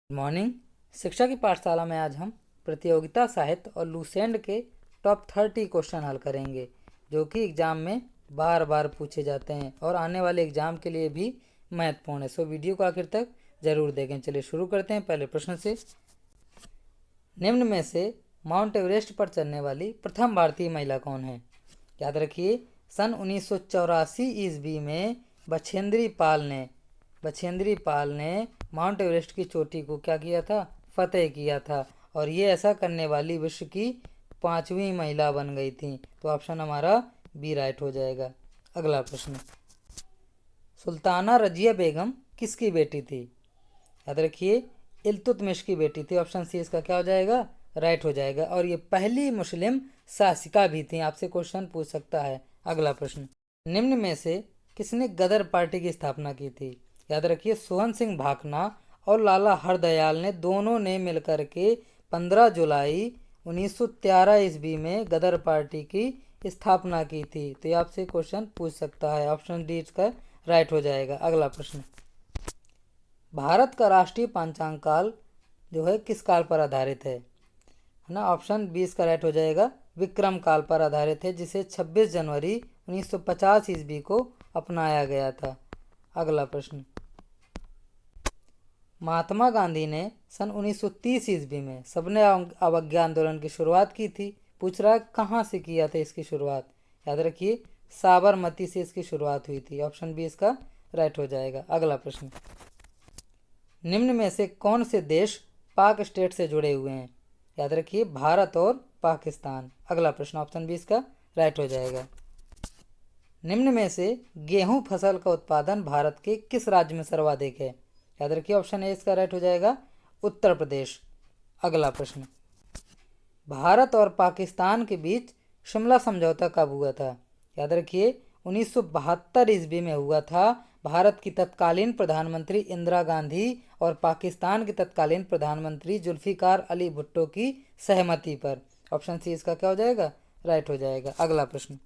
Good morning. शिक्षा की पाठशाला में आज हम प्रतियोगिता साहित्य और लूसेंट के टॉप 30 क्वेश्चन हल करेंगे जो कि एग्ज़ाम में बार बार पूछे जाते हैं और आने वाले एग्ज़ाम के लिए भी महत्वपूर्ण है। सो वीडियो को आखिर तक ज़रूर देखें। चलिए शुरू करते हैं पहले प्रश्न से। निम्न में से माउंट एवरेस्ट पर चढ़ने वाली प्रथम भारतीय महिला कौन है? याद रखिए, सन 1984 ईस्वी में बछेंद्री पाल ने माउंट एवरेस्ट की चोटी को क्या किया था? फतेह किया था और ये ऐसा करने वाली विश्व की 5वीं महिला बन गई थी। तो ऑप्शन हमारा बी राइट हो जाएगा। अगला प्रश्न, सुल्ताना रजिया बेगम किसकी बेटी थी? याद रखिए, इल्तुतमिश की बेटी थी। ऑप्शन सी इसका क्या हो जाएगा? राइट हो जाएगा। और ये पहली मुस्लिम शासिका भी थी। आपसे क्वेश्चन पूछ सकता है। अगला प्रश्न, निम्न में से किसने गदर पार्टी की स्थापना की थी? याद रखिए, सोहन सिंह भाकना और लाला हरदयाल ने दोनों ने मिलकर के 15 जुलाई 1913 ईस्वी में गदर पार्टी की स्थापना की थी। तो ये आपसे क्वेश्चन पूछ सकता है। ऑप्शन डी इसका राइट हो जाएगा। अगला प्रश्न, भारत का राष्ट्रीय पंचांग काल जो है किस काल पर आधारित है ना? ऑप्शन 20 का राइट हो जाएगा। विक्रम काल पर आधारित है, जिसे 26 जनवरी 1950 ईस्वी को अपनाया गया था। अगला प्रश्न, महात्मा गांधी ने सन 1930 ईस्वी में सबने अवज्ञा आंदोलन की शुरुआत की थी। पूछ रहा है कहाँ से किया था इसकी शुरुआत? याद रखिए, साबरमती से इसकी शुरुआत हुई थी। ऑप्शन बी इसका राइट हो जाएगा। अगला प्रश्न, निम्न में से कौन से देश पाक स्टेट से जुड़े हुए हैं? याद रखिए, भारत और पाकिस्तान। अगला प्रश्न, ऑप्शन बी इसका राइट हो जाएगा। निम्न में से गेहूं फसल का उत्पादन भारत के किस राज्य में सर्वाधिक है? याद रखिए, ऑप्शन ए इसका राइट हो जाएगा, उत्तर प्रदेश। अगला प्रश्न, भारत और पाकिस्तान के बीच शिमला समझौता कब हुआ था? याद रखिए, 1972 ईस्वी में हुआ था। भारत की तत्कालीन प्रधानमंत्री इंदिरा गांधी और पाकिस्तान के तत्कालीन प्रधानमंत्री जुल्फिकार अली भुट्टो की सहमति पर। ऑप्शन सी इसका क्या हो जाएगा? राइट हो जाएगा। अगला प्रश्न,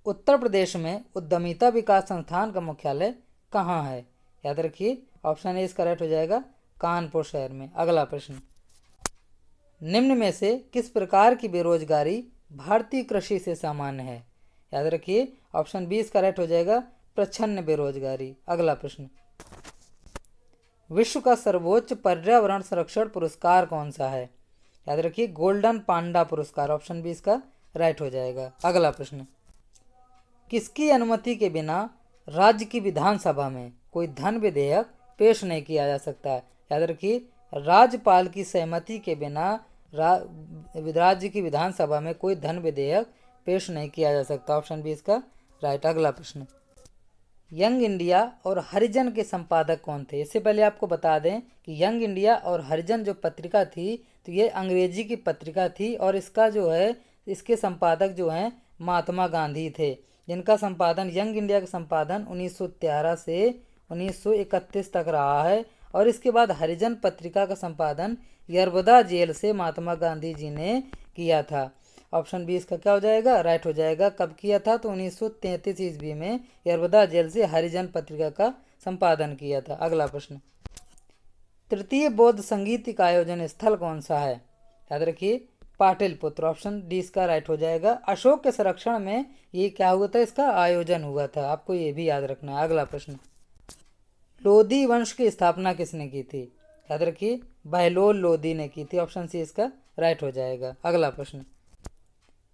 उत्तर प्रदेश में उद्यमिता विकास संस्थान का मुख्यालय कहाँ है? याद रखिए, ऑप्शन ए इसका राइट हो जाएगा, कानपुर शहर में। अगला प्रश्न, निम्न में से किस प्रकार की बेरोजगारी भारतीय कृषि से सामान्य है? याद रखिए, ऑप्शन बी इसका राइट हो जाएगा, प्रच्छन्न बेरोजगारी। अगला प्रश्न, विश्व का सर्वोच्च पर्यावरण संरक्षण पुरस्कार कौन सा है? याद रखिए, गोल्डन पांडा पुरस्कार। ऑप्शन बी इसका राइट हो जाएगा। अगला प्रश्न, किसकी अनुमति के बिना राज्य की विधानसभा में कोई धन विधेयक पेश नहीं किया जा सकता है? याद रखिए, राज्यपाल की सहमति के बिना राज्य की विधानसभा में कोई धन विधेयक पेश नहीं किया जा सकता। ऑप्शन बी इसका राइट। अगला प्रश्न, यंग इंडिया और हरिजन के संपादक कौन थे? इससे पहले आपको बता दें कि यंग इंडिया और हरिजन जो पत्रिका थी, तो ये अंग्रेजी की पत्रिका थी और इसका जो है इसके संपादक जो हैं महात्मा गांधी थे, जिनका संपादन यंग इंडिया का संपादन 1913 से 1931 तक रहा है। और इसके बाद हरिजन पत्रिका का संपादन यरबदा जेल से महात्मा गांधी जी ने किया था। ऑप्शन बी इसका क्या हो जाएगा? राइट हो जाएगा। कब किया था? तो 1933 ईस्वी में यरबदा जेल से हरिजन पत्रिका का संपादन किया था। अगला प्रश्न, तृतीय बौद्ध संगीत का आयोजन स्थल कौन सा है? याद रखिए, पाटलिपुत्र। ऑप्शन डी इसका राइट हो जाएगा। अशोक के संरक्षण में ये क्या हुआ था? इसका आयोजन हुआ था। आपको ये भी याद रखना है। अगला प्रश्न, लोधी वंश की स्थापना किसने की थी? याद रखिए, बहलोल लोधी ने की थी। ऑप्शन सी इसका राइट हो जाएगा। अगला प्रश्न,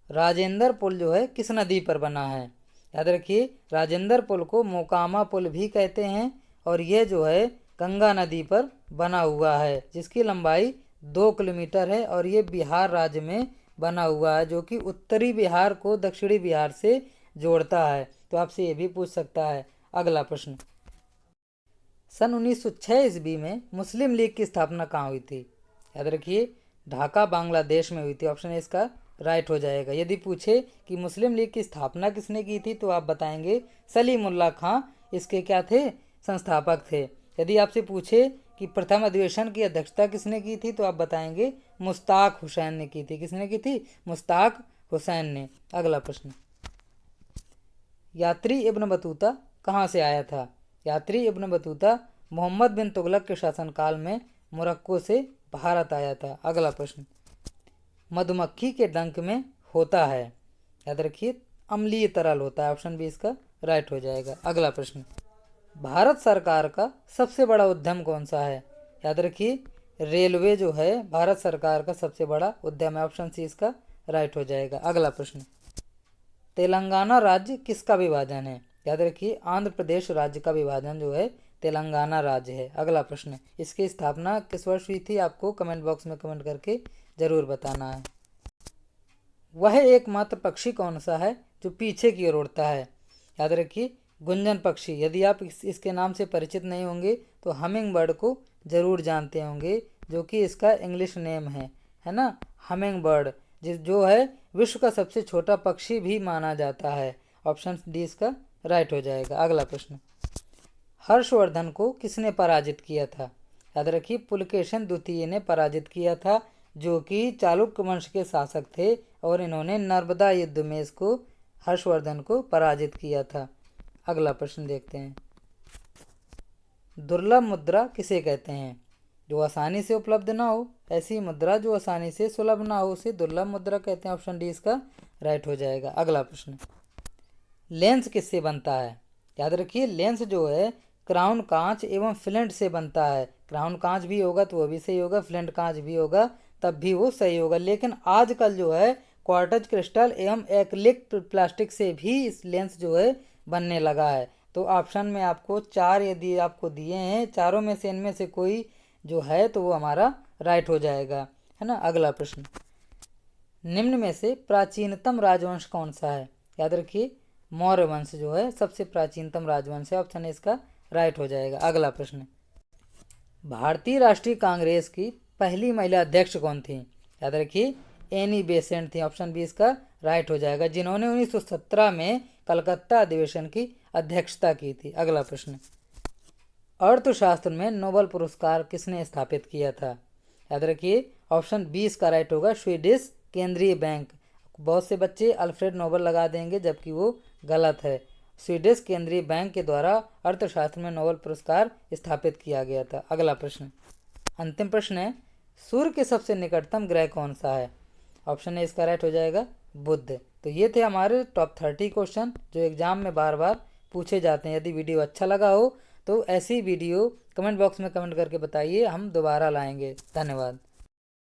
राजेंद्र पुल जो है किस नदी पर बना है? याद रखिए, राजेंद्र पुल को मोकामा पुल भी कहते हैं और यह जो है गंगा नदी पर बना हुआ है, जिसकी लंबाई 2 किलोमीटर है और ये बिहार राज्य में बना हुआ है, जो कि उत्तरी बिहार को दक्षिणी बिहार से जोड़ता है। तो आपसे ये भी पूछ सकता है। अगला प्रश्न, सन 1906 ईस्वी में मुस्लिम लीग की स्थापना कहाँ हुई थी? याद रखिए, ढाका बांग्लादेश में हुई थी। ऑप्शन इसका राइट हो जाएगा। यदि पूछे कि मुस्लिम लीग की स्थापना किसने की थी, तो आप बताएंगे सलीमुल्लाह खां इसके क्या थे? संस्थापक थे। यदि आपसे पूछे कि प्रथम अधिवेशन की अध्यक्षता किसने की थी, तो आप बताएंगे मुश्ताक हुसैन ने की थी। किसने की थी? मुश्ताक हुसैन ने। अगला प्रश्न, यात्री इब्न बतूता कहाँ से आया था? यात्री इब्न बतूता मोहम्मद बिन तुगलक के शासनकाल में मोरक्को से भारत आया था। अगला प्रश्न, मधुमक्खी के डंक में होता है, याद रखिए अम्लीय तरल होता है। ऑप्शन बी इसका राइट हो जाएगा। अगला प्रश्न, भारत सरकार का सबसे बड़ा उद्यम कौन सा है? याद रखिए रेलवे जो है भारत सरकार का सबसे बड़ा उद्यम है। ऑप्शन सी इसका राइट हो जाएगा। अगला प्रश्न, तेलंगाना राज्य किसका विभाजन है? याद रखिए आंध्र प्रदेश राज्य का विभाजन जो है तेलंगाना राज्य है। अगला प्रश्न, इसकी स्थापना किस वर्ष हुई थी? आपको कमेंट बॉक्स में कमेंट करके जरूर बताना है। वह एकमात्र पक्षी कौन सा है जो पीछे की ओर उड़ता है? याद रखिए गुंजन पक्षी। यदि आप इसके नाम से परिचित नहीं होंगे तो हमिंग बर्ड को जरूर जानते होंगे, जो कि इसका इंग्लिश नेम है ना, हमिंग बर्ड, जो है विश्व का सबसे छोटा पक्षी भी माना जाता है। ऑप्शन डी इसका राइट हो जाएगा। अगला प्रश्न, हर्षवर्धन को किसने पराजित किया था? याद रखिए पुलकेशन द्वितीय ने पराजित किया था, जो कि चालुक्य वंश के शासक थे, और इन्होंने नर्मदा युद्ध में इसको हर्षवर्धन को पराजित किया था। अगला प्रश्न देखते हैं, दुर्लभ मुद्रा किसे कहते हैं? जो आसानी से उपलब्ध ना हो, ऐसी मुद्रा जो आसानी से सुलभ ना हो, उसे दुर्लभ मुद्रा कहते हैं। ऑप्शन डी इसका राइट हो जाएगा। अगला प्रश्न, लेंस किससे बनता है? याद रखिए लेंस जो है क्राउन कांच एवं फ्लिंट से बनता है। क्राउन कांच भी होगा तो वो भी सही होगा, फ्लिंट कांच भी होगा तब भी वो सही होगा। लेकिन आजकल जो है क्वार्टज क्रिस्टल एवं एक्रिलिक प्लास्टिक से भी इस लेंस जो है बनने लगा है। तो ऑप्शन में आपको 4 यदि आपको दिए हैं, चारों में से इनमें से कोई जो है तो वो हमारा राइट हो जाएगा, है ना। अगला प्रश्न, निम्न में से प्राचीनतम राजवंश कौन सा है? याद रखिए मौर्य वंश जो है सबसे प्राचीनतम राजवंश है। ऑप्शन इसका राइट हो जाएगा। अगला प्रश्न, भारतीय राष्ट्रीय कांग्रेस की पहली महिला अध्यक्ष कौन थी? याद रखिए एनी बेसेंट थी। ऑप्शन बी इसका राइट हो जाएगा, जिन्होंने 1917 में कलकत्ता अधिवेशन की अध्यक्षता की थी। अगला प्रश्न, अर्थशास्त्र में नोबेल पुरस्कार किसने स्थापित किया था? याद रखिए ऑप्शन बी इसका राइट होगा, स्वीडिश केंद्रीय बैंक। बहुत से बच्चे अल्फ्रेड नोबेल लगा देंगे जबकि वो गलत है। स्वीडिश केंद्रीय बैंक के द्वारा अर्थशास्त्र में नोबेल पुरस्कार स्थापित किया गया था। अगला प्रश्न, अंतिम प्रश्न है, सूर्य के सबसे निकटतम ग्रह कौन सा है? ऑप्शन ए इसका राइट हो जाएगा, बुध। तो ये थे हमारे टॉप 30 क्वेश्चन जो एग्जाम में बार बार पूछे जाते हैं। यदि वीडियो अच्छा लगा हो तो ऐसी वीडियो कमेंट बॉक्स में कमेंट करके बताइए, हम दोबारा लाएंगे। धन्यवाद।